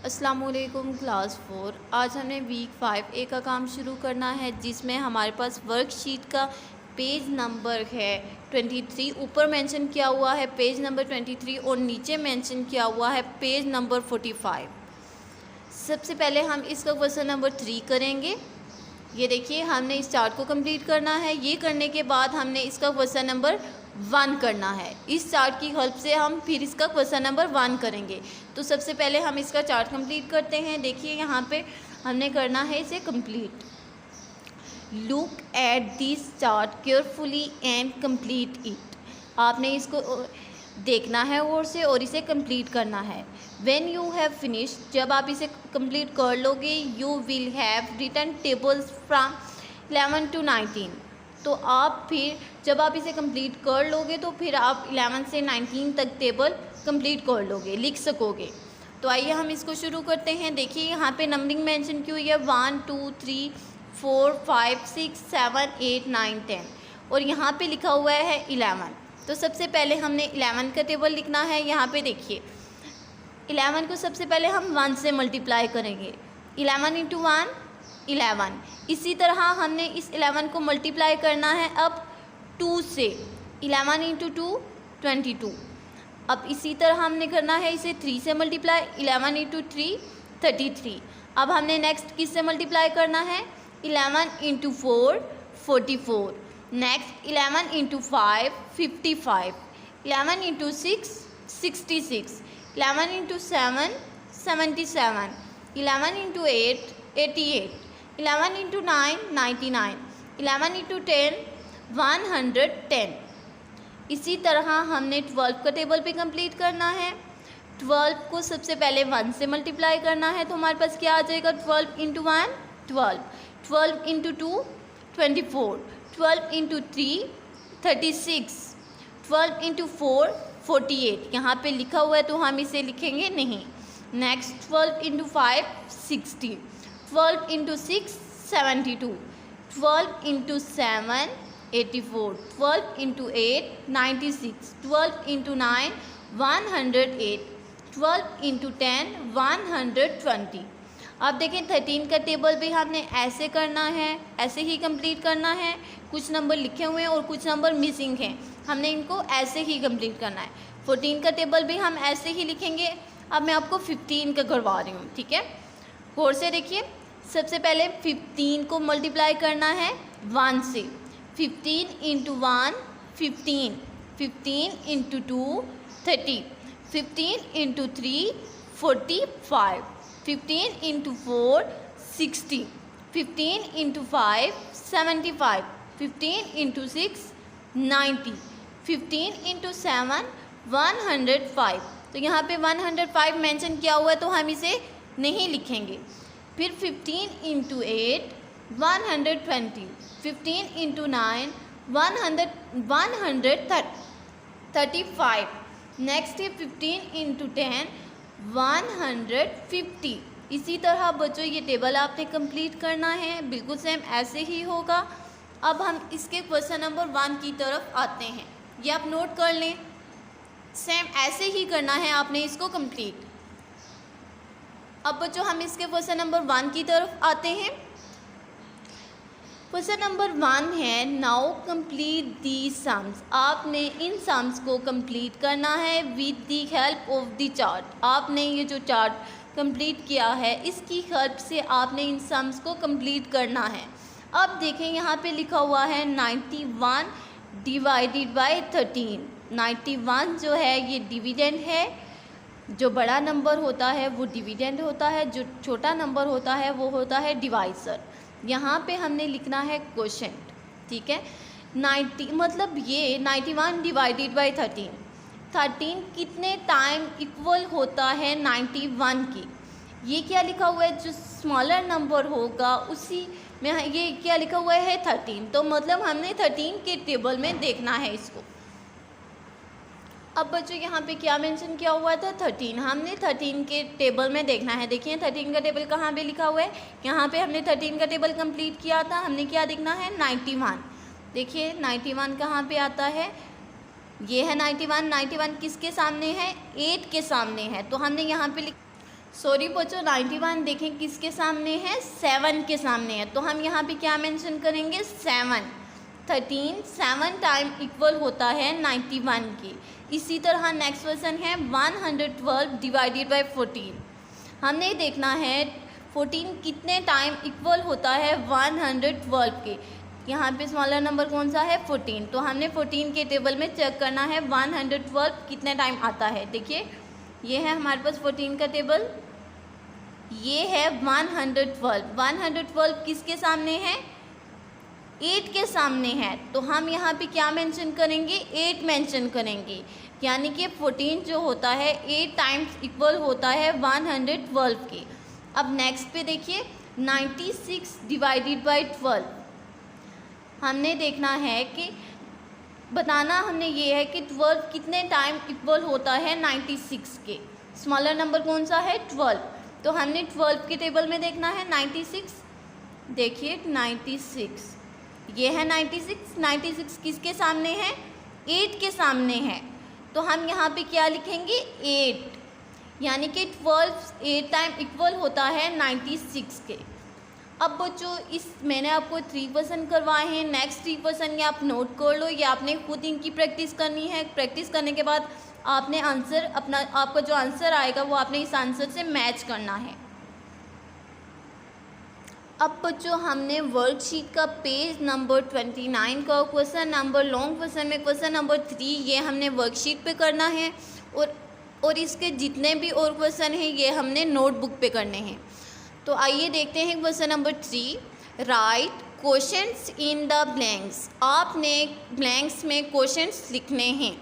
अस्सलामुअलैकुम क्लास 4। आज हमने वीक 5 का काम शुरू करना है, जिसमें हमारे पास वर्कशीट का पेज नंबर है 23। ऊपर मेंशन किया हुआ है पेज नंबर 23 और नीचे मेंशन किया हुआ है पेज नंबर 45। सबसे पहले हम इसका क्वेश्चन नंबर 3 करेंगे। ये देखिए, हमने इस चार्ट को कंप्लीट करना है। ये करने के बाद हमने इसका क्वेश्चन नंबर 1 करना है। इस चार्ट की हेल्प से हम फिर इसका क्वेश्चन नंबर 1 करेंगे। तो सबसे पहले हम इसका चार्ट कंप्लीट करते हैं। देखिए, यहाँ पे हमने करना है इसे complete. Look at this chart carefully and complete it. आपने इसको देखना है और इसे कंप्लीट करना है। व्हेन यू हैव फिनिश, जब आप इसे कंप्लीट कर लोगे, you will have written tables from 11 to 19। तो आप फिर जब आप इसे कंप्लीट कर लोगे तो फिर आप 11 से 19 तक टेबल कंप्लीट कर लोगे, लिख सकोगे। तो आइए हम इसको शुरू करते हैं। देखिए, यहाँ पे नंबरिंग मेंशन की हुई है 1 2 3 4 5 6 7 8 9 10 और यहाँ पे लिखा हुआ है 11। तो सबसे पहले हमने 11 का टेबल लिखना है। यहाँ पे देखिए, 11 को सबसे पहले हम 1 से मल्टीप्लाई करेंगे। 11 × 1 11। इसी तरह हमने इस 11 को मल्टीप्लाई करना है अब 2 से। 11 × 2 22। अब इसी तरह हमने करना है इसे 3 से मल्टीप्लाई। 11 × 3 33। अब हमने नेक्स्ट किस से मल्टीप्लाई करना है? 11 × 4 44। नेक्स्ट 11 × 5 55। 11 × 6 66। 11 × 7 77। 11 × 8 88। 11 × 9 99। 11 × 10 110। इसी तरह हमने 12 का टेबल भी कंप्लीट करना है। 12 को सबसे पहले 1 से मल्टीप्लाई करना है। तो हमारे पास क्या आ जाएगा? 12 × 1 12। 12 × 2 24। 12 × 3 36। 12 × 4 48। यहाँ पे लिखा हुआ है तो हम इसे लिखेंगे नहीं। नेक्स्ट 12 × 5 60। 12 × 6 72। 12 × 7 84। 12 × 8 96। 12 × 9 108। 12 × 10 120। अब देखें, 13 का टेबल भी हमने ऐसे करना है, ऐसे ही कंप्लीट करना है। कुछ नंबर लिखे हुए हैं और कुछ नंबर मिसिंग हैं, हमने इनको ऐसे ही कंप्लीट करना है। 14 का टेबल भी हम ऐसे ही लिखेंगे। अब मैं आपको 15 का करवा रही हूँ, ठीक है? गौर से देखिए, सबसे पहले 15 को मल्टीप्लाई करना है 1 से। 15 × 1 15। 15 × 2 30। 15 × 3 45। 15 × 4 60। 15 × 5 75। 15 × 6 90। 15 × 7 105। तो यहाँ पे 105 मेंशन किया हुआ है तो हम इसे नहीं लिखेंगे। फिर 15 × 8 120। 15 × 9 135। नेक्स्ट है 15 × 10 150। इसी तरह बच्चों ये टेबल आपने कंप्लीट करना है, बिल्कुल सेम ऐसे ही होगा। अब हम इसके क्वेश्चन नंबर 1 की तरफ आते हैं। ये आप नोट कर लें, सेम ऐसे ही करना है आपने इसको कंप्लीट। अब बच्चों हम इसके क्वेश्चन नंबर 1 की तरफ आते हैं। क्वेश्चन नंबर 1 है, नाउ कंप्लीट दी सम्स। आपने इन सम्स को कंप्लीट करना है with the help of the chart. आपने ये जो चार्ट कंप्लीट किया है इसकी हेल्प से आपने इन सम्स को कंप्लीट करना है। अब देखें, यहाँ पे लिखा हुआ है 91 डिवाइडेड बाय 13। 91 जो है ये डिविडेंड है। जो बड़ा नंबर होता है वो डिविडेंड होता है, जो छोटा नंबर होता है वो होता है डिवाइसर। यहाँ पे हमने लिखना है क्वोशेंट, ठीक है? 90 मतलब ये 91 डिवाइडेड बाय 13। 13 कितने टाइम इक्वल होता है 91 की? ये क्या लिखा हुआ है? जो स्मॉलर नंबर होगा उसी में ये क्या लिखा हुआ है? 13। तो मतलब हमने 13 के टेबल में देखना है इसको। अब बच्चों यहाँ पे क्या मेंशन किया हुआ था? 13। हमने 13 के टेबल में देखना है। देखिए 13 का टेबल कहाँ पे लिखा हुआ है? यहाँ पे हमने 13 का टेबल कंप्लीट किया था। हमने क्या देखना है? 91। देखिए 91 कहाँ पे आता है? ये है 91। 91 किसके सामने है? 8 के सामने है। तो हमने यहाँ पे सॉरी बच्चों, 91 देखें किसके सामने है, 7 के सामने है, तो हम यहाँ पे क्या मेंशन करेंगे, 7। 13 7 टाइम इक्वल होता है 91 के। इसी तरह नेक्स्ट क्वेश्चन है 112 डिवाइडेड बाय 14। हमने देखना है 14 कितने टाइम इक्वल होता है 112 के। यहाँ पे स्मॉलर नंबर कौन सा है, 14, तो हमने 14 के टेबल में चेक करना है 112 कितने टाइम आता है। देखिए ये है हमारे पास 14 का टेबल, ये है 112। 112 किसके सामने है, 8 के सामने है, तो हम यहाँ पे क्या मेंशन करेंगे, 8 मेंशन करेंगे, यानी कि 14 जो होता है 8 टाइम्स इक्वल होता है 112 के। अब नेक्स्ट पे देखिए 96 डिवाइडेड बाय 12। हमने देखना है कि बताना हमने ये है कि 12 कितने टाइम इक्वल होता है 96 के। स्मॉलर नंबर कौन सा है, 12, तो हमने 12 के टेबल में देखना है 96। देखिए 96, ये है 96। 96 किसके सामने है, 8 के सामने है, तो हम यहाँ पे क्या लिखेंगे, 8, यानी कि 12 8 टाइम इक्वल होता है 96 के। अब बच्चों इस मैंने आपको 3 क्वेश्चन करवाए हैं, नेक्स्ट 3 क्वेश्चन ये आप नोट कर लो, ये आपने खुद इनकी प्रैक्टिस करनी है। प्रैक्टिस करने के बाद आपने आंसर अपना, आपका जो आंसर आएगा वो आपने इस आंसर से मैच करना है। अब बच्चों हमने वर्कशीट का पेज नंबर 29 का क्वेश्चन नंबर लॉन्ग क्वेश्चन में क्वेश्चन नंबर 3 ये हमने वर्कशीट पे करना है, और इसके जितने भी और क्वेश्चन हैं ये हमने नोटबुक पे करने हैं। तो आइए देखते हैं question number 3, right questions in the blanks. आपने ब्लैंक्स में क्वेश्चंस लिखने हैं।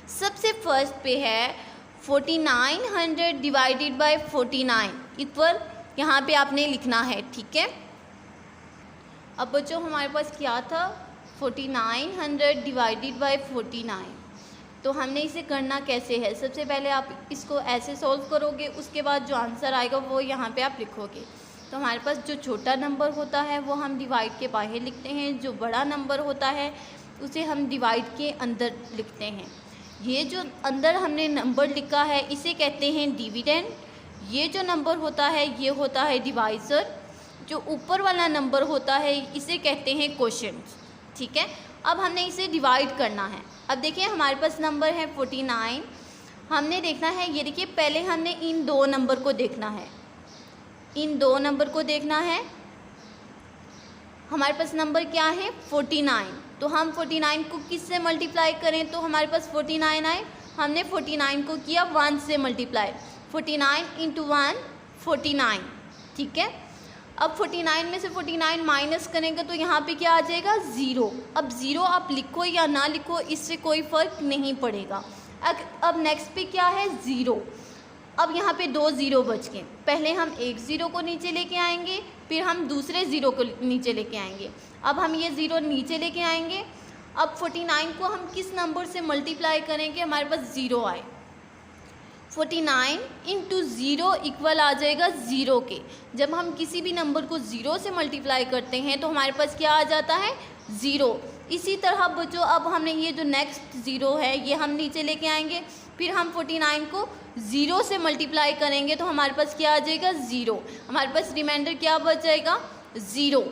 सबसे फर्स्ट पे है 4900 डिवाइडेड बाय 49 इक्वल, यहाँ पे आपने लिखना है, ठीक है। अब बच्चों हमारे पास क्या था, 4900 डिवाइडेड बाय 49, तो हमने इसे करना कैसे है, सबसे पहले आप इसको ऐसे सॉल्व करोगे, उसके बाद जो आंसर आएगा वो यहाँ पे आप लिखोगे। तो हमारे पास जो छोटा नंबर होता है वो हम डिवाइड के बाहर लिखते हैं, जो बड़ा नंबर होता है उसे हम डिवाइड के अंदर लिखते हैं। ये जो अंदर हमने नंबर लिखा है इसे कहते हैं डिविडेंड। ये जो नंबर होता है ये होता है डिवाइज़र। जो ऊपर वाला नंबर होता है इसे कहते हैं क्वोशिएंट, ठीक है। अब हमने इसे डिवाइड करना है। अब देखिए हमारे पास नंबर है 49, हमने देखना है, ये देखिए पहले हमने इन 2 नंबर को देखना है, इन 2 नंबर को देखना है। हमारे पास नंबर क्या है 49, तो हम 49 को किससे मल्टीप्लाई करें, तो हमारे पास 49 आए, हमने 49 को किया 1 से मल्टीप्लाई, 49 इंटू 1 49, ठीक है। अब 49 में से 49 माइनस करेंगे तो यहाँ पे क्या आ जाएगा 0। अब 0 आप लिखो या ना लिखो इससे कोई फ़र्क नहीं पड़ेगा। अब नेक्स्ट पे क्या है 0। अब यहाँ पे 2 0 बच गए, पहले हम एक 0 को नीचे लेके आएंगे, फिर हम दूसरे 0 को नीचे लेके आएंगे। अब हम ये 0 नीचे लेके आएंगे। अब 49 को हम किस नंबर से मल्टीप्लाई करेंगे, हमारे पास 0 आए, 49 इंटू 0 इक्वल आ जाएगा 0 के। जब हम किसी भी नंबर को 0 से मल्टीप्लाई करते हैं तो हमारे पास क्या आ जाता है 0। इसी तरह बच्चों अब हमने ये जो नेक्स्ट 0 है ये हम नीचे लेके आएंगे, फिर हम 49 को 0 से मल्टीप्लाई करेंगे तो हमारे पास क्या आ जाएगा 0। हमारे पास रिमाइंडर क्या बच जाएगा 0।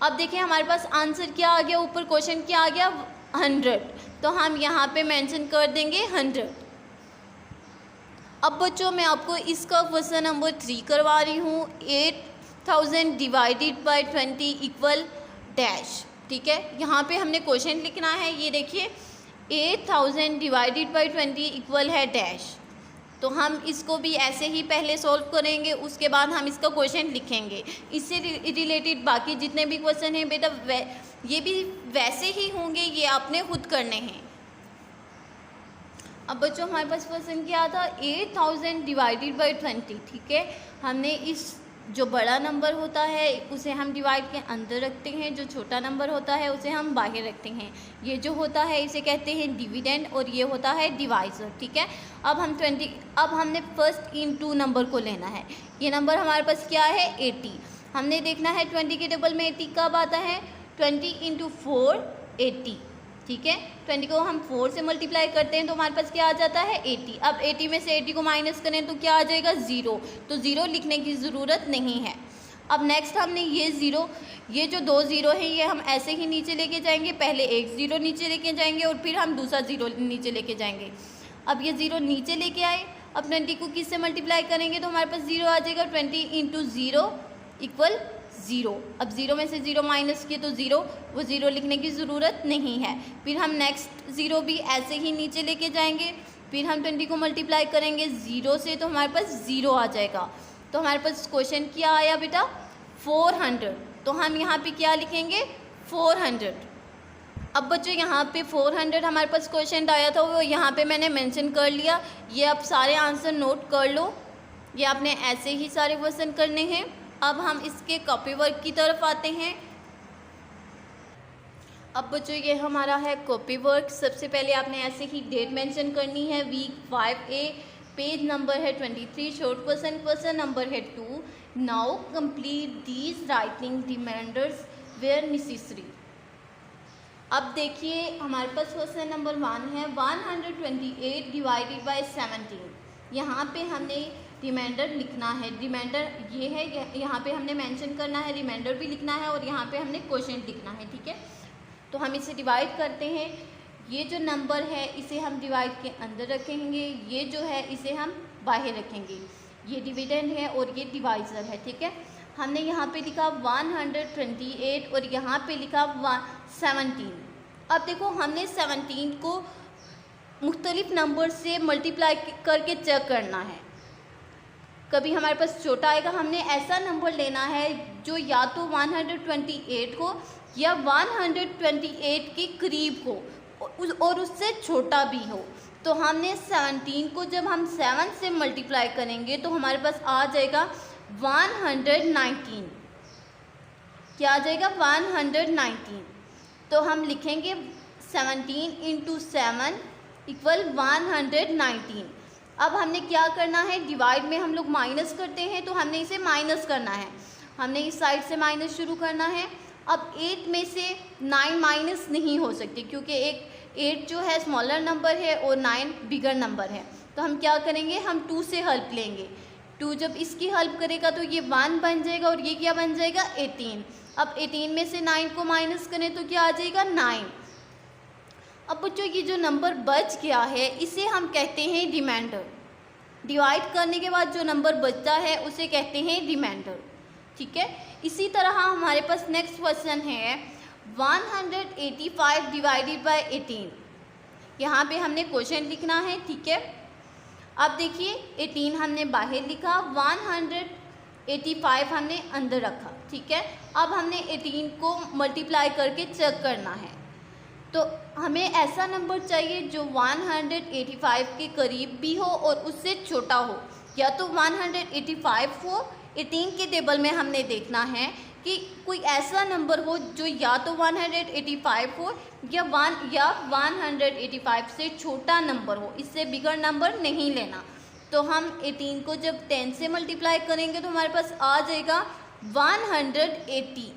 अब देखिए हमारे पास आंसर क्या आ गया, ऊपर क्वेश्चन क्या आ गया 100, तो हम यहाँ पे मेंशन कर देंगे 100। अब बच्चों मैं आपको इसका क्वेश्चन नंबर 3 करवा रही हूँ। 8000 डिवाइडेड बाय 20 इक्वल डैश, ठीक है। यहाँ पे हमने क्वेश्चन लिखना है, ये देखिए 8000 डिवाइडेड बाय 20 इक्वल है डैश। तो हम इसको भी ऐसे ही पहले सॉल्व करेंगे, उसके बाद हम इसका क्वेश्चन लिखेंगे। इससे रिलेटेड बाकी जितने भी क्वेश्चन हैं बेटा ये भी वैसे ही होंगे, ये आपने खुद करने हैं। अब बच्चों हमारे पास क्वेश्चन क्या था 8000 डिवाइडेड बाय 20, ठीक है। हमने इस जो बड़ा नंबर होता है उसे हम डिवाइड के अंदर रखते हैं, जो छोटा नंबर होता है उसे हम बाहर रखते हैं। ये जो होता है इसे कहते हैं डिविडेंड और ये होता है डिवाइज़र, ठीक है। अब हमने फर्स्ट इन 2 नंबर को लेना है। ये नंबर हमारे पास क्या है 80। हमने देखना है 20 के टेबल में 80 कब आता है, 20 इंटू 4 80, ठीक है। 20 को हम 4 से मल्टीप्लाई करते हैं तो हमारे पास क्या आ जाता है 80। अब 80 में से 80 को माइनस करें तो क्या आ जाएगा 0, तो 0 लिखने की ज़रूरत नहीं है। अब नेक्स्ट हमने ये जो 2 ज़ीरो हैं ये हम ऐसे ही नीचे लेके जाएंगे, पहले एक ज़ीरो नीचे लेके जाएंगे और फिर हम दूसरा ज़ीरो नीचे लेके जाएंगे। अब ये ज़ीरो नीचे लेके आए, अब 20 को किस से मल्टीप्लाई करेंगे तो हमारे पास 0 आ जाएगा। 20 इंटू 0 इक्वल 0। अब 0 में से 0 माइनस किए तो 0, वो 0 लिखने की ज़रूरत नहीं है। फिर हम नेक्स्ट 0 भी ऐसे ही नीचे लेके जाएंगे, फिर हम 20 को मल्टीप्लाई करेंगे 0 से तो हमारे पास 0 आ जाएगा। तो हमारे पास क्वेश्चन क्या आया बेटा 400, तो हम यहाँ पे क्या लिखेंगे 400। अब बच्चों यहाँ पे 400 हमारे पास क्वेश्चन आया था, वो यहाँ पे मैंने मेंशन कर लिया। ये अब सारे आंसर नोट कर लो, ये आपने ऐसे ही सारे क्वेश्चन करने हैं। अब हम इसके कॉपी वर्क की तरफ आते हैं। अब बच्चों ये हमारा है कॉपी वर्क। सबसे पहले आपने ऐसे ही डेट मेंशन करनी है, वीक 5A, पेज नंबर है 23, शॉर्ट क्वेश्चन नंबर है 2। Now complete these writing reminders where necessary. अब देखिए हमारे पास क्वेश्चन नंबर 1 है 128 डिवाइडेड बाय 17। यहाँ पे हमने रिमाइंडर लिखना है, रिमाइंडर ये है, यहाँ पे हमने मेंशन करना है, रिमाइंडर भी लिखना है और यहाँ पे हमने क्वेश्चन लिखना है, ठीक है। तो हम इसे डिवाइड करते हैं। ये जो नंबर है इसे हम डिवाइड के अंदर रखेंगे, ये जो है इसे हम बाहर रखेंगे। ये डिविडेंड है और ये डिवाइज़र है, ठीक है। हमने यहाँ पे लिखा 128 और यहाँ पे लिखा 17। अब देखो हमने 17 को मुख्तलिफ नंबर से मल्टीप्लाई करके चेक करना है। कभी हमारे पास छोटा आएगा, हमने ऐसा नंबर लेना है जो या तो 128 हो या 128 के करीब हो और उससे छोटा भी हो। तो हमने 17 को जब हम 7 से मल्टीप्लाई करेंगे तो हमारे पास आ जाएगा 119। क्या आ जाएगा 119। तो हम लिखेंगे 17 इंटू 7 इक्वल 119। अब हमने क्या करना है, डिवाइड में हम लोग माइनस करते हैं तो हमने इसे माइनस करना है, हमने इस साइड से माइनस शुरू करना है। अब 8 में से 9 माइनस नहीं हो सकती क्योंकि 8 जो है स्मॉलर नंबर है और 9 बिगर नंबर है। तो हम क्या करेंगे, हम 2 से हेल्प लेंगे। 2 जब इसकी हेल्प करेगा तो ये 1 बन जाएगा और ये क्या बन जाएगा 18। अब 18 में से 9 को माइनस करें तो क्या आ जाएगा 9। अब बच्चों ये जो नंबर बच गया है इसे हम कहते हैं रिमाइंडर। डिवाइड करने के बाद जो नंबर बचता है उसे कहते हैं रिमाइंडर, ठीक है। इसी तरह हमारे पास नेक्स्ट क्वेश्चन है 185 डिवाइडेड बाय 18। यहाँ पे हमने क्वेश्चन लिखना है, ठीक है। अब देखिए 18 हमने बाहर लिखा, 185 हमने अंदर रखा, ठीक है। अब हमने 18 को मल्टीप्लाई करके चेक करना है। तो हमें ऐसा नंबर चाहिए जो 185 के करीब भी हो और उससे छोटा हो, या तो 185 हो। 18 के टेबल में हमने देखना है कि कोई ऐसा नंबर हो जो या तो 185 हो या 185 से छोटा नंबर हो, इससे बिगर नंबर नहीं लेना। तो हम 18 को जब 10 से मल्टीप्लाई करेंगे तो हमारे पास आ जाएगा 180।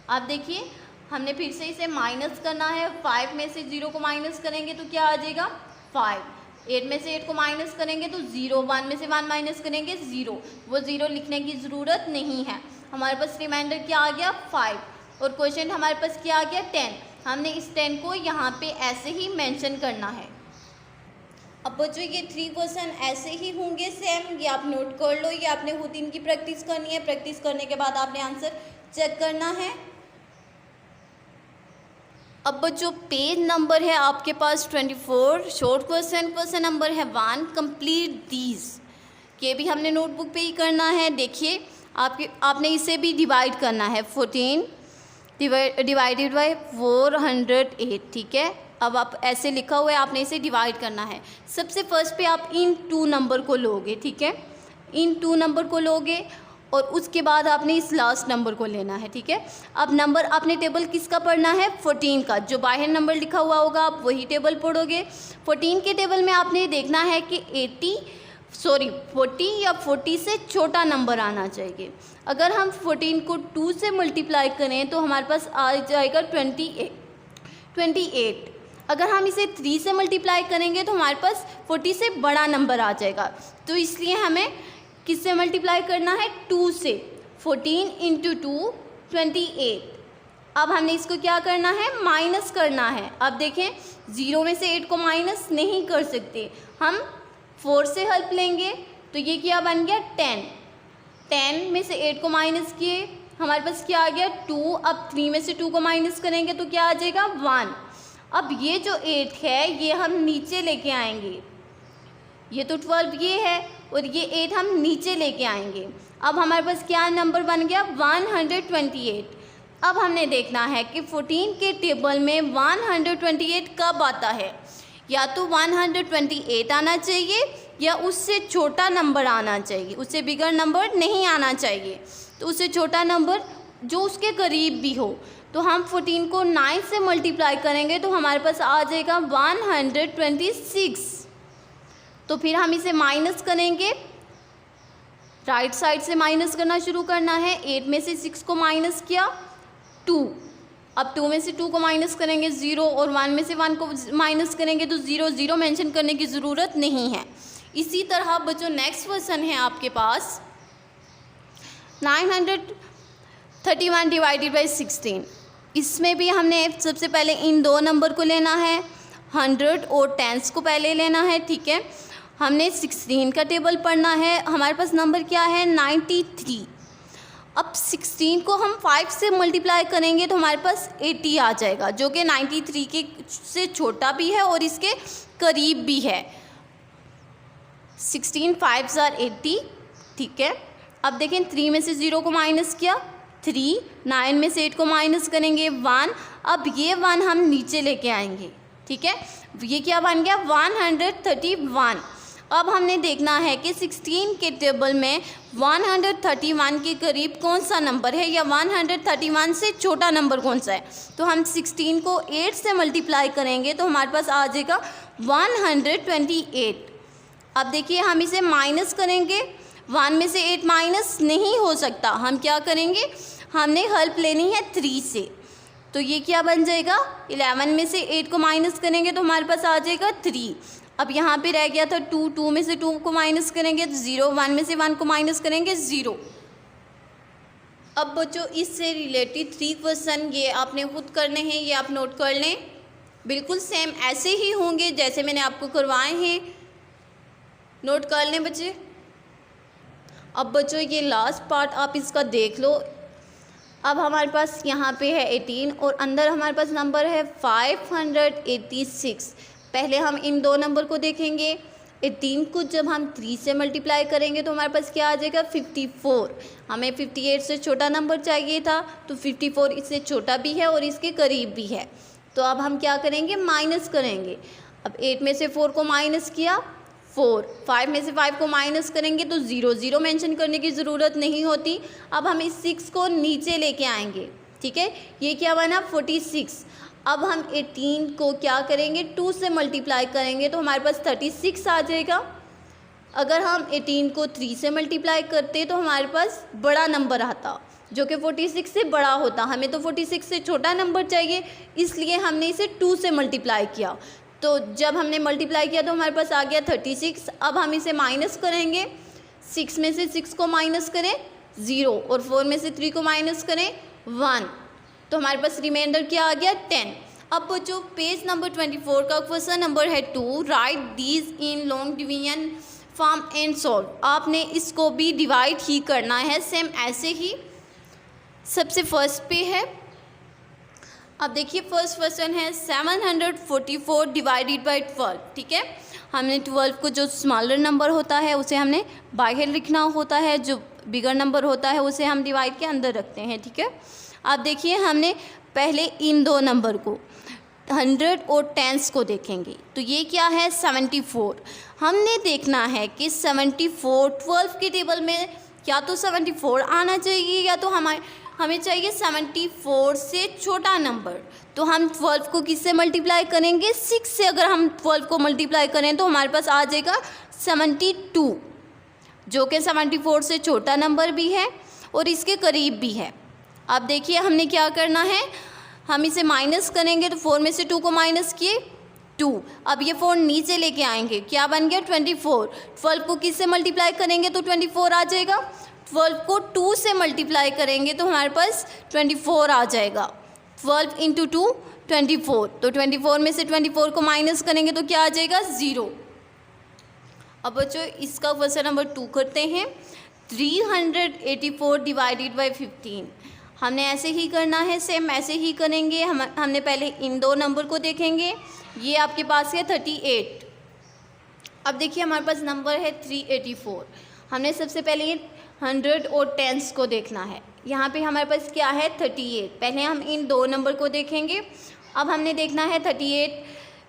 आप देखिए हमने फिर से इसे माइनस करना है, 5 में से 0 को माइनस करेंगे तो क्या आ जाएगा 5। 8 में से 8 को माइनस करेंगे तो 0, 1 में से 1 माइनस करेंगे 0, वो 0 लिखने की ज़रूरत नहीं है। हमारे पास रिमाइंडर क्या आ गया 5 और क्वेश्चन हमारे पास क्या आ गया 10। हमने इस 10 को यहाँ पे ऐसे ही मेंशन करना है। अब बच्चों ये 3 क्वेश्चन ऐसे ही होंगे सेम, ये आप नोट कर लो। ये आपने खुद इनकी प्रैक्टिस करनी है, प्रैक्टिस करने के बाद आपने आंसर चेक करना है। अब बच्चों पेज नंबर है आपके पास 24, शॉर्ट क्वेश्चन नंबर है 1, कंप्लीट दीज। ये भी हमने नोटबुक पे ही करना है। देखिए आपने इसे भी डिवाइड करना है, 14 डिवाइडेड बाय 408, ठीक है। अब आप ऐसे लिखा हुआ है, आपने इसे डिवाइड करना है। सबसे फर्स्ट पे आप इन 2 नंबर को लोगे, ठीक है, इन 2 नंबर को लोगे और उसके बाद आपने इस लास्ट नंबर को लेना है, ठीक है। अब नंबर आपने टेबल किसका पढ़ना है 14 का, जो बाहर नंबर लिखा हुआ होगा आप वही टेबल पढ़ोगे। 14 के टेबल में आपने देखना है कि 40 या 40 से छोटा नंबर आना चाहिए। अगर हम 14 को 2 से मल्टीप्लाई करें तो हमारे पास आ जाएगा 28। 28। अगर हम इसे 3 से मल्टीप्लाई करेंगे तो हमारे पास 40 से बड़ा नंबर आ जाएगा, तो इसलिए हमें किससे मल्टीप्लाई करना है, 2 से। 14 × 2 28। अब हमने इसको क्या करना है, माइनस करना है। अब देखें 0 में से 8 को माइनस नहीं कर सकते, हम 4 से हेल्प लेंगे, तो ये क्या बन गया 10। 10 में से 8 को माइनस किए, हमारे पास क्या आ गया 2। अब 3 में से 2 को माइनस करेंगे तो क्या आ जाएगा 1। अब ये जो 8 है ये हम नीचे लेके आएंगे, ये तो 12 ये है और ये 8 हम नीचे लेके आएंगे। अब हमारे पास क्या नंबर बन गया 128। अब हमने देखना है कि 14 के टेबल में 128 कब आता है, या तो 128 आना चाहिए या उससे छोटा नंबर आना चाहिए, उससे बिगर नंबर नहीं आना चाहिए। तो उससे छोटा नंबर जो उसके करीब भी हो, तो हम 14 को 9 से मल्टीप्लाई करेंगे तो हमारे पास आ जाएगा 126। तो फिर हम इसे माइनस करेंगे, राइट साइड से माइनस करना शुरू करना है। 8 में से 6 को माइनस किया 2। अब 2 में से 2 को माइनस करेंगे 0 और 1 में से 1 को माइनस करेंगे तो 0 0 मेंशन करने की ज़रूरत नहीं है। इसी तरह बच्चों नेक्स्ट क्वेश्चन है आपके पास 931 डिवाइडेड बाई 16। इसमें भी हमने सबसे पहले इन दो नंबर को लेना है, 100 और 10 को पहले लेना है, ठीक है। हमने 16 का टेबल पढ़ना है, हमारे पास नंबर क्या है 93। अब 16 को हम 5 से मल्टीप्लाई करेंगे तो हमारे पास 80 आ जाएगा, जो कि 93 के से छोटा भी है और इसके करीब भी है। 16 5s are 80, ठीक है। अब देखें 3 में से 0 को माइनस किया 3, 9 में से 8 को माइनस करेंगे 1। अब ये 1 हम नीचे लेके आएंगे, ठीक है। ये क्या बन गया 131। अब हमने देखना है कि 16 के टेबल में 131 के करीब कौन सा नंबर है या 131 से छोटा नंबर कौन सा है। तो हम 16 को 8 से मल्टीप्लाई करेंगे तो हमारे पास आ जाएगा 128। अब देखिए हम इसे माइनस करेंगे, 1 में से 8 माइनस नहीं हो सकता, हम क्या करेंगे, हमने हेल्प लेनी है 3 से। तो ये क्या बन जाएगा 11 में से 8 को माइनस करेंगे तो हमारे पास आ जाएगा 3। अब यहाँ पे रह गया था 2, 2 में से 2 को माइनस करेंगे तो 0, 1 में से 1 को माइनस करेंगे 0। अब बच्चों इससे रिलेटेड 3 क्वेश्चन ये आपने खुद करने हैं, ये आप नोट कर लें, बिल्कुल सेम ऐसे ही होंगे जैसे मैंने आपको करवाए हैं, नोट कर लें बच्चे। अब बच्चों ये लास्ट पार्ट आप इसका देख लो। अब हमारे पास यहाँ पे है 18 और अंदर हमारे पास नंबर है 586। पहले हम इन दो नंबर को देखेंगे। 18 को जब हम 3 से मल्टीप्लाई करेंगे तो हमारे पास क्या आ जाएगा 54। हमें 58 से छोटा नंबर चाहिए था, तो 54 इससे छोटा भी है और इसके करीब भी है। तो अब हम क्या करेंगे, माइनस करेंगे। अब 8 में से 4 को माइनस किया 4, 5 में से 5 को माइनस करेंगे तो 0 0 मेंशन करने की ज़रूरत नहीं होती। अब हम इस 6 को नीचे लेके आएंगे, ठीक है। ये क्या बना 46। अब हम 18 को क्या करेंगे 2 से मल्टीप्लाई करेंगे तो हमारे पास 36 आ जाएगा। अगर हम 18 को 3 से मल्टीप्लाई करते तो हमारे पास बड़ा नंबर आता जो कि 46 से बड़ा होता। हमें तो 46 से छोटा नंबर चाहिए, इसलिए हमने इसे 2 से मल्टीप्लाई किया। तो जब हमने मल्टीप्लाई किया तो हमारे पास आ गया 36। अब हम इसे माइनस करेंगे, 6 में से 6 को माइनस करें 0 और 4 में से 3 को माइनस करें 1, तो हमारे पास रिमाइंडर क्या आ गया 10। अब बच्चों पेज नंबर 24 का क्वेश्चन नंबर है 2, right these in long division form and solve. आपने इसको भी डिवाइड ही करना है सेम ऐसे ही। सबसे फर्स्ट पे है, अब देखिए फर्स्ट क्वेश्चन है 744 डिवाइडेड बाई 12, ठीक है। हमने 12 को जो स्मॉलर नंबर होता है उसे हमने बाहर लिखना होता है, जो बिगर नंबर होता है उसे हम डिवाइड के अंदर रखते हैं, ठीक है। अब देखिए हमने पहले इन दो नंबर को 100 और 10 को देखेंगे। तो ये क्या है 74। हमने देखना है कि 74 12 के टेबल में या तो 74 आना चाहिए या तो हमें चाहिए 74 से छोटा नंबर। तो हम 12 को किससे मल्टीप्लाई करेंगे 6 से। अगर हम 12 को मल्टीप्लाई करें तो हमारे पास आ जाएगा 72, जो कि 74 से छोटा नंबर भी है और इसके करीब भी है। अब देखिए हमने क्या करना है, हम इसे माइनस करेंगे तो 4 में से 2 को माइनस किए 2। अब ये 4 नीचे लेके आएंगे, क्या बन गया 24। 12 को किससे मल्टीप्लाई करेंगे तो 24 आ जाएगा। 12 को 2 से मल्टीप्लाई करेंगे तो हमारे पास 24 आ जाएगा। 12 इंटू 2 24। तो 24 में से 24 को माइनस करेंगे तो क्या आ जाएगा 0। अब बच्चों इसका क्वेश्चन नंबर 2 करते हैं। 384 डिवाइडेड बाई 15। हमने ऐसे ही करना है, सेम ऐसे ही करेंगे। हमने पहले इन दो नंबर को देखेंगे। ये आपके पास है 38। अब देखिए हमारे पास नंबर है 384। हमने सबसे पहले 100 और टेंस को देखना है। यहाँ पे हमारे पास क्या है 38। पहले हम इन दो नंबर को देखेंगे। अब हमने देखना है 38।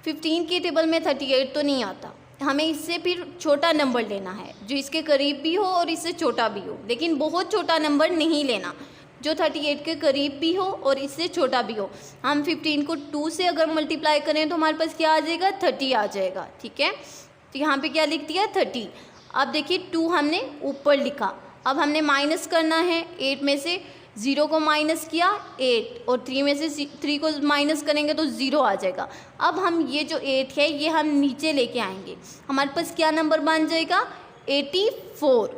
15 के टेबल में 38 तो नहीं आता, हमें इससे फिर छोटा नंबर लेना है जो इसके करीब भी हो और इससे छोटा भी हो, लेकिन बहुत छोटा नंबर नहीं लेना, जो 38 के करीब भी हो और इससे छोटा भी हो। हम 15 को 2 से अगर मल्टीप्लाई करें तो हमारे पास क्या आ जाएगा 30 आ जाएगा। ठीक है, तो यहाँ पे क्या लिख दिया 30। अब देखिए 2 हमने ऊपर लिखा, अब हमने माइनस करना है। 8 में से 0 को माइनस किया 8 और 3 में से 3 को माइनस करेंगे तो 0 आ जाएगा। अब हम ये जो 8 है ये हम नीचे लेके आएंगे, हमारे पास क्या नंबर बन जाएगा 84।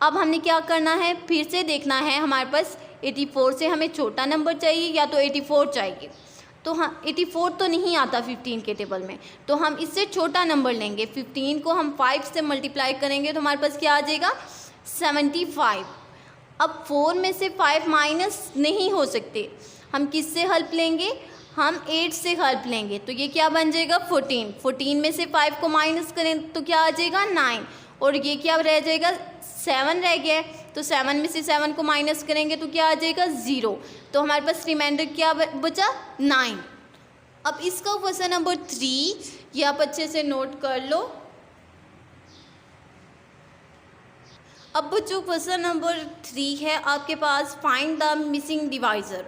अब हमने क्या करना है, फिर से देखना है हमारे पास 84 से हमें छोटा नंबर चाहिए या तो 84 चाहिए। तो हाँ 84 तो नहीं आता 15 के टेबल में, तो हम इससे छोटा नंबर लेंगे। 15 को हम 5 से मल्टीप्लाई करेंगे तो हमारे पास क्या आ जाएगा 75। अब 4 में से 5 माइनस नहीं हो सकते, हम किससे हेल्प लेंगे, हम 8 से हेल्प लेंगे। तो ये क्या बन जाएगा 14। 14 में से 5 को माइनस करें तो क्या आ जाएगा 9 और ये क्या रह जाएगा 7 रह गया है। तो 7 में से 7 को माइनस करेंगे तो क्या आ जाएगा 0। तो हमारे पास रिमाइंडर क्या बचा 9। अब इसका क्वेश्चन नंबर 3 ये आप अच्छे से नोट कर लो। अब बच्चों क्वेश्चन नंबर 3 है आपके पास, फाइंड द मिसिंग डिवाइज़र।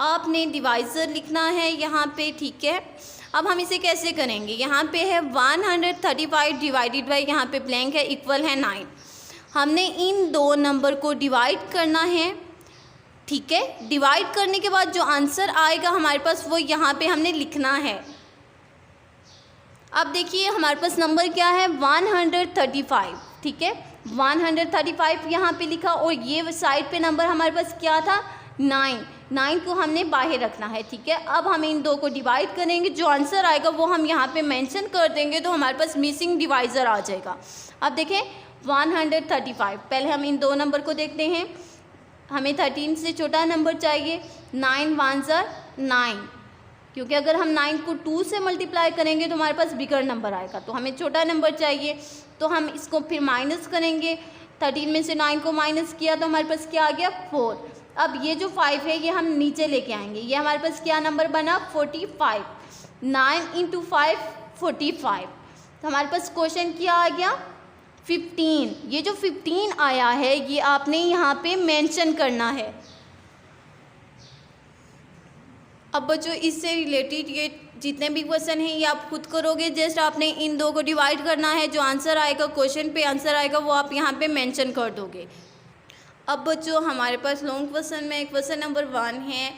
आपने डिवाइज़र लिखना है यहाँ पे। ठीक है, अब हम इसे कैसे करेंगे, यहाँ पे है 135 डिवाइडेड बाई यहाँ पे ब्लैंक है इक्वल है 9। हमने इन दो नंबर को डिवाइड करना है। ठीक है, डिवाइड करने के बाद जो आंसर आएगा हमारे पास वो यहाँ पे हमने लिखना है। अब देखिए हमारे पास नंबर क्या है 135। ठीक है, 135 यहाँ पे लिखा और ये साइड पे नंबर हमारे पास क्या था 9 को हमने बाहर रखना है। ठीक है, अब हम इन दो को डिवाइड करेंगे, जो आंसर आएगा वो हम यहाँ पे मेंशन कर देंगे तो हमारे पास मिसिंग डिवाइज़र आ जाएगा। अब देखें 135, पहले हम इन दो नंबर को देखते हैं। हमें 13 से छोटा नंबर चाहिए, 9 1 9, क्योंकि अगर हम 9 को 2 से मल्टीप्लाई करेंगे तो हमारे पास बिगर नंबर आएगा, तो हमें छोटा नंबर चाहिए। तो हम इसको फिर माइनस करेंगे। 13 में से 9 को माइनस किया तो हमारे पास क्या आ गया 4। अब ये जो 5 है ये हम नीचे लेके आएंगे, ये हमारे पास क्या नंबर बना 45। 9 इंटू 5 45। तो हमारे पास क्वेश्चन क्या आ गया 15। ये जो 15 आया है ये आपने यहाँ पे मेंशन करना है। अब बच्चों इससे रिलेटेड ये जितने भी क्वेश्चन हैं ये आप खुद करोगे। जस्ट आपने इन दो को डिवाइड करना है, जो आंसर आएगा क्वेश्चन पे आंसर आएगा वो आप यहाँ पे मेंशन कर दोगे। अब बच्चों हमारे पास लॉन्ग क्वेश्चन में क्वेश्चन नंबर 1 है।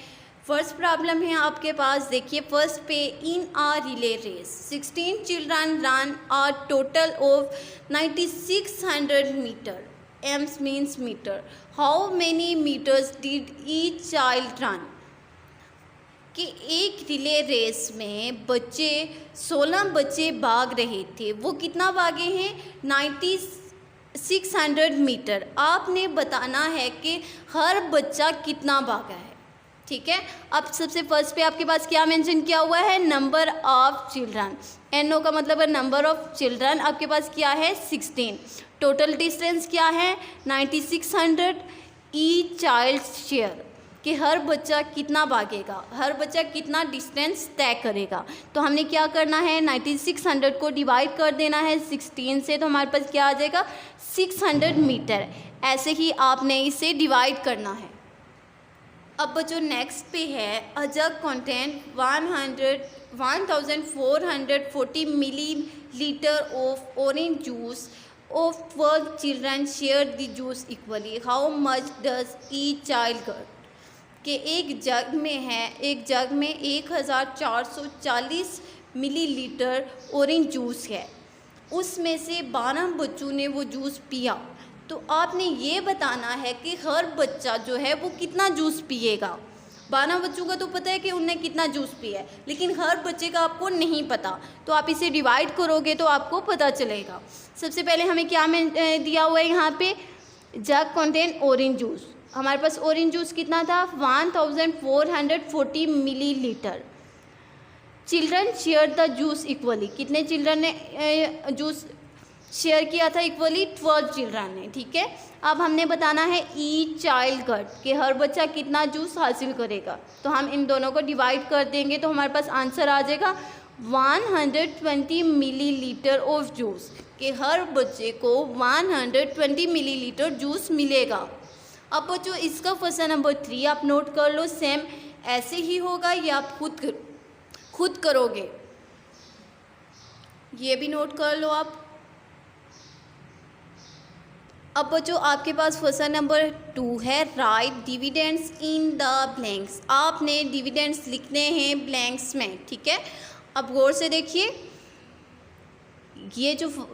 फर्स्ट प्रॉब्लम है आपके पास, देखिए फर्स्ट पे in a relay race 16 children run a total of 9600 metre, M's means metre, how many metres did each child run. कि एक रिले रेस में 16 बच्चे भाग रहे थे, वो कितना भागे हैं 9600 मीटर। आपने बताना है कि हर बच्चा कितना भागा है। ठीक है, अब सबसे फर्स्ट पे आपके पास क्या मेंशन किया हुआ है नंबर ऑफ चिल्ड्रन, NO का मतलब है नंबर ऑफ चिल्ड्रन। आपके पास क्या है 16। टोटल डिस्टेंस क्या है 9600 ईच चाइल्ड शेयर, कि हर बच्चा कितना भागेगा, हर बच्चा कितना डिस्टेंस तय करेगा। तो हमने क्या करना है 9600 को डिवाइड कर देना है 16 से, तो हमारे पास क्या आ जाएगा 600 मीटर। ऐसे ही आपने इसे डिवाइड करना है। अब बच्चों नेक्स्ट पे है a jug content 1440 millilitre of orange juice of 12 children share the juice equally, how much does each child get. कि एक जग में 1440 मिलीलीटर ऑरेंज जूस है, उसमें से 12 बच्चों ने वो जूस पिया। तो आपने ये बताना है कि हर बच्चा जो है वो कितना जूस पिएगा। 12 बच्चों का तो पता है कि उनने कितना जूस पिया है, लेकिन हर बच्चे का आपको नहीं पता। तो आप इसे डिवाइड करोगे तो आपको पता चलेगा। सबसे पहले हमें क्या दिया हुआ है यहाँ पे, जग कंटेन ऑरेंज जूस। हमारे पास ऑरेंज जूस कितना था, 1440 millilitre. Children share the juice equally, कितने चिल्ड्रन ने जूस शेयर किया था इक्वली, 12 चिल्ड्रन ने। ठीक है, अब हमने बताना है ईच चाइल्ड गट कि हर बच्चा कितना जूस हासिल करेगा। तो हम इन दोनों को डिवाइड कर देंगे तो हमारे पास आंसर आ जाएगा 120 मिलीलीटर ऑफ जूस, कि हर बच्चे को 120 मिलीलीटर जूस मिलेगा। अब बच्चों इसका क्वेश्चन नंबर 3 आप नोट कर लो, सेम ऐसे ही होगा या आप खुद करोगे, ये भी नोट कर लो आप। अब बच्चों आपके पास क्वेश्चन नंबर 2 है, right dividends in the blanks. आपने डिविडेंड्स लिखने हैं ब्लैंक्स में। ठीक है, अब गौर से देखिए, ये जो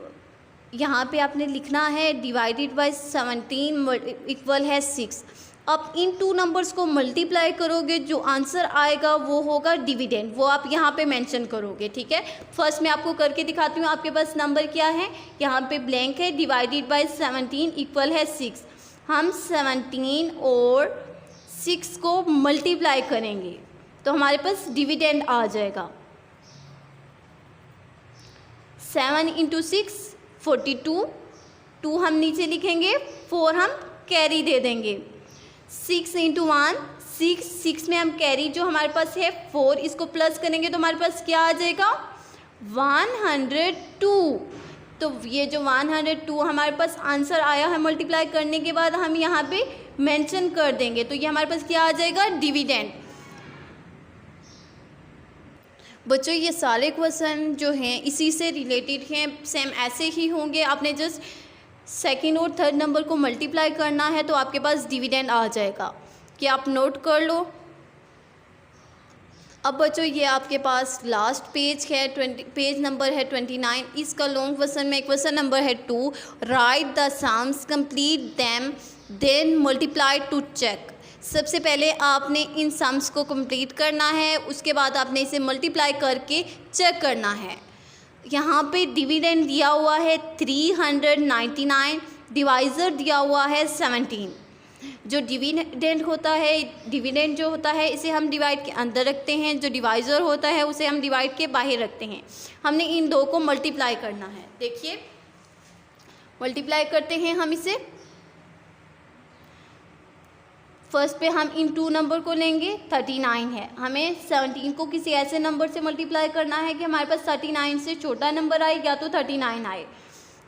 यहाँ पे आपने लिखना है डिवाइडेड बाय 17 इक्वल है 6। अब इन 2 नंबर्स को मल्टीप्लाई करोगे, जो आंसर आएगा वो होगा डिविडेंड, वो आप यहाँ पे मेंशन करोगे। ठीक है, फर्स्ट मैं आपको करके दिखाती हूँ। आपके पास नंबर क्या है, यहाँ पे ब्लैंक है, डिवाइडेड बाय 17 इक्वल है 6। हम 17 और 6 को मल्टीप्लाई करेंगे तो हमारे पास डिविडेंड आ जाएगा। 7 × 6 42, 2 हम नीचे लिखेंगे, 4 हम कैरी दे देंगे। 6 × 1 6 में हम कैरी जो हमारे पास है 4, इसको प्लस करेंगे तो हमारे पास क्या आ जाएगा 102। तो ये जो 102 हमारे पास आंसर आया है, मल्टीप्लाई करने के बाद हम यहाँ पे मेंशन कर देंगे तो ये हमारे पास क्या आ जाएगा डिविडेंड। बच्चों ये सारे क्वेश्चन जो हैं इसी से रिलेटेड हैं, सेम ऐसे ही होंगे। आपने जस्ट सेकंड और थर्ड नंबर को मल्टीप्लाई करना है तो आपके पास डिविडेंड आ जाएगा। कि आप नोट कर लो। अब बच्चों ये आपके पास लास्ट पेज है, पेज नंबर है 29। इसका लॉन्ग क्वेश्चन में क्वेश्चन नंबर है 2, write the sums complete them then multiply to check. सबसे पहले आपने इन सम्स को कंप्लीट करना है, उसके बाद आपने इसे मल्टीप्लाई करके चेक करना है। यहाँ पे डिविडेंड दिया हुआ है 399, डिवाइज़र दिया हुआ है 17। जो डिविडेंड होता है, डिविडेंड जो होता है इसे हम डिवाइड के अंदर रखते हैं, जो डिवाइज़र होता है उसे हम डिवाइड के बाहर रखते हैं। हमने इन दो को मल्टीप्लाई करना है। देखिए मल्टीप्लाई करते हैं हम इसे। फर्स्ट पे हम इन 2 नंबर को लेंगे, 39 है। हमें 17 को किसी ऐसे नंबर से मल्टीप्लाई करना है कि हमारे पास 39 से छोटा नंबर आए या तो 39 आए।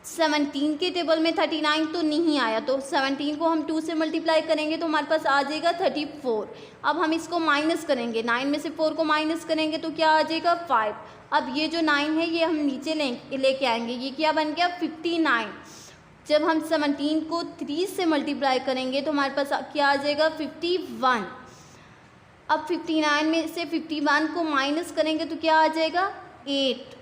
17 के टेबल में 39 तो नहीं आया, तो 17 को हम 2 से मल्टीप्लाई करेंगे तो हमारे पास आ जाएगा 34। अब हम इसको माइनस करेंगे, 9 में से 4 को माइनस करेंगे तो क्या आ जाएगा 5। अब ये जो 9 है ये हम नीचे लेके आएंगे, ये क्या बन गया 59। जब हम 17 को 3 से मल्टीप्लाई करेंगे तो हमारे पास क्या आ जाएगा 51। अब 59 में से 51 को माइनस करेंगे तो क्या आ जाएगा 8।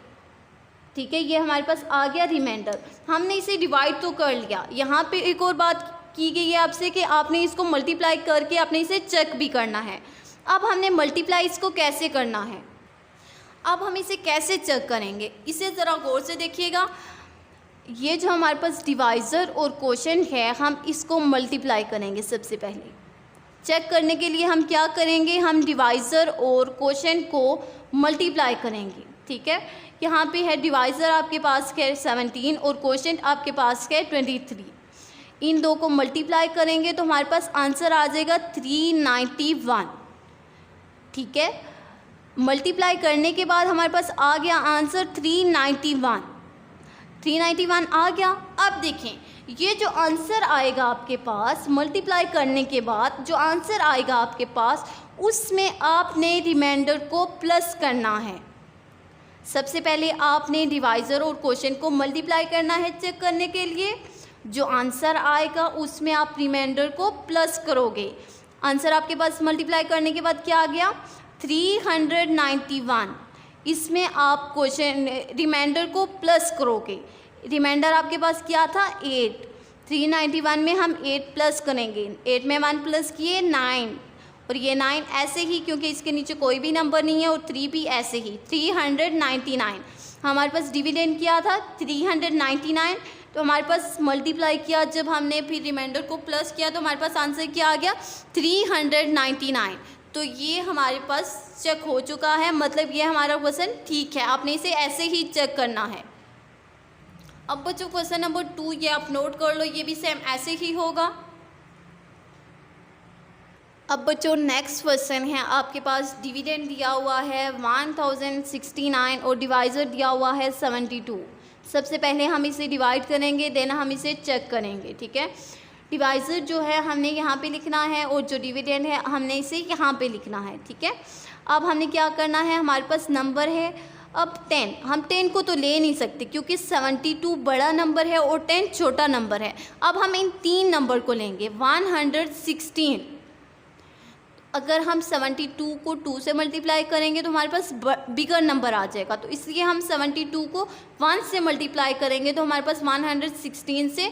ठीक है, ये हमारे पास आ गया रिमाइंडर। हमने इसे डिवाइड तो कर लिया। यहाँ पे एक और बात की गई है आपसे कि आपने इसको मल्टीप्लाई करके आपने इसे चेक भी करना है। अब हमने मल्टीप्लाई इसको कैसे करना है, अब हम इसे कैसे चेक करेंगे, इसे ज़रा गौर से देखिएगा। ये जो हमारे पास डिवाइज़र और क्वोशंट है, हम इसको मल्टीप्लाई करेंगे। सबसे पहले चेक करने के लिए हम क्या करेंगे, हम डिवाइज़र और क्वोशंट को मल्टीप्लाई करेंगे। ठीक है, यहाँ पे है डिवाइज़र आपके पास है 17 और क्वोशंट आपके पास है 23। इन दो को मल्टीप्लाई करेंगे तो हमारे पास आंसर आ जाएगा 391। ठीक है, मल्टीप्लाई करने के बाद हमारे पास आ गया आंसर 391 आ गया। अब देखें ये जो आंसर आएगा आपके पास मल्टीप्लाई करने के बाद, जो आंसर आएगा आपके पास उसमें आपने रिमाइंडर को प्लस करना है। सबसे पहले आपने डिवाइज़र और क्वोशंट को मल्टीप्लाई करना है चेक करने के लिए। जो आंसर आएगा उसमें आप रिमाइंडर को प्लस करोगे। आंसर आपके पास मल्टीप्लाई करने के बाद क्या आ गया 391। इसमें आप क्वेश्चन रिमाइंडर को प्लस करोगे, रिमाइंडर आपके पास क्या था 8, 391 में हम 8 प्लस करेंगे, 8 में 1 प्लस किए 9, और ये 9 ऐसे ही क्योंकि इसके नीचे कोई भी नंबर नहीं है, और 3 भी ऐसे ही 399। हमारे पास डिविडेंड क्या था 399, तो हमारे पास मल्टीप्लाई किया जब हमने फिर रिमाइंडर को प्लस किया तो हमारे पास आंसर क्या आ गया 399। तो ये हमारे पास चेक हो चुका है, मतलब ये हमारा क्वेश्चन ठीक है। आपने इसे ऐसे ही चेक करना है। अब बच्चों क्वेश्चन नंबर 2 ये आप नोट कर लो, ये भी सेम ऐसे ही होगा। अब बच्चों नेक्स्ट क्वेश्चन है, आपके पास डिविडेंड दिया हुआ है 1069 और डिवाइज़र दिया हुआ है 72। सबसे पहले हम इसे डिवाइड करेंगे, देन हम इसे चेक करेंगे, ठीक है। डिवाइज़र जो है हमने यहाँ पे लिखना है और जो डिविडेंड है हमने इसे यहाँ पे लिखना है, ठीक है। अब हमने क्या करना है, हमारे पास नंबर है अब 10, हम 10 को तो ले नहीं सकते क्योंकि 72 बड़ा नंबर है और 10 छोटा नंबर है। अब हम इन 3 नंबर को लेंगे 116। अगर हम 72 को 2 से मल्टीप्लाई करेंगे तो हमारे पास बिगर नंबर आ जाएगा, तो इसलिए हम 72 को 1 से मल्टीप्लाई करेंगे तो हमारे पास 116 से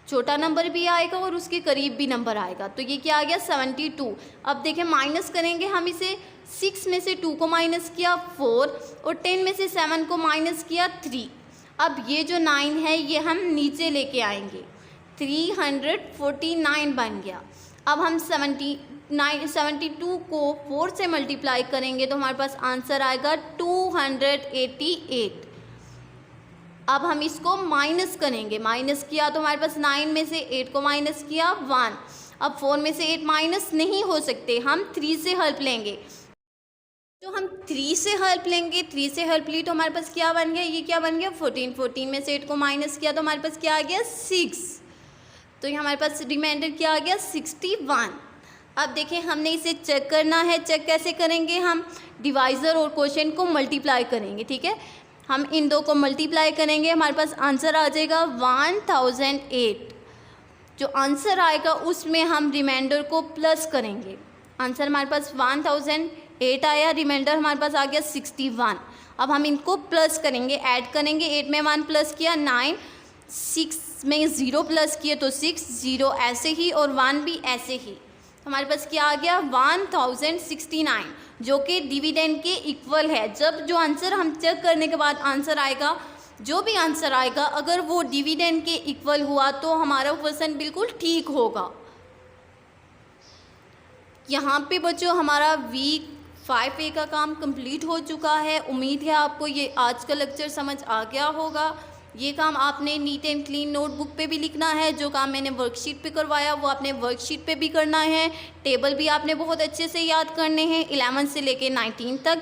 छोटा नंबर भी आएगा और उसके करीब भी नंबर आएगा। तो ये क्या आ गया 72। अब देखें माइनस करेंगे हम इसे, 6 में से 2 को माइनस किया 4 और 10 में से 7 को माइनस किया 3। अब ये जो 9 है ये हम नीचे लेके आएंगे, 349 बन गया। अब हम 72 को 4 से मल्टीप्लाई करेंगे तो हमारे पास आंसर आएगा 288। अब हम इसको माइनस करेंगे, माइनस किया तो हमारे पास 9 में से 8 को माइनस किया 1। अब 4 में से 8 माइनस नहीं हो सकते, हम 3 से हेल्प लेंगे। तो हम 3 से हेल्प लेंगे, 3 से हेल्प ली तो हमारे पास क्या बन गया, ये क्या बन गया 14। 14 में से 8 को माइनस किया तो हमारे पास क्या आ गया 6। तो ये हमारे पास रिमाइंडर क्या आ गया 61। अब देखें हमने इसे चेक करना है, चेक कैसे करेंगे, हम डिवाइज़र और क्वोशिएंट को मल्टीप्लाई करेंगे, ठीक है। हम इन दो को मल्टीप्लाई करेंगे, हमारे पास आंसर आ जाएगा 1008। जो आंसर आएगा उसमें हम रिमाइंडर को प्लस करेंगे। आंसर हमारे पास 1008 आया, रिमाइंडर हमारे पास आ गया 61। अब हम इनको प्लस करेंगे, ऐड करेंगे, 8 में 1 प्लस किया 9, 6 में 0 प्लस किए तो 6, 0 ऐसे ही और 1 भी ऐसे ही। हमारे पास क्या आ गया 1069, जो कि डिविडेंड के इक्वल है। जब जो आंसर हम चेक करने के बाद आंसर आएगा, जो भी आंसर आएगा अगर वो डिविडेंड के इक्वल हुआ तो हमारा क्वेश्चन बिल्कुल ठीक होगा। यहाँ पे बच्चों हमारा वीक 5A का काम कंप्लीट हो चुका है। उम्मीद है आपको ये आज का लेक्चर समझ आ गया होगा। ये काम आपने नीट एंड क्लीन नोटबुक पे भी लिखना है, जो काम मैंने वर्कशीट पे करवाया वो आपने वर्कशीट पे भी करना है। टेबल भी आपने बहुत अच्छे से याद करने हैं 11 से लेके 19 तक,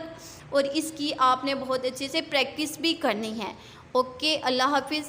और इसकी आपने बहुत अच्छे से प्रैक्टिस भी करनी है। ओके, अल्लाह हाफिज़।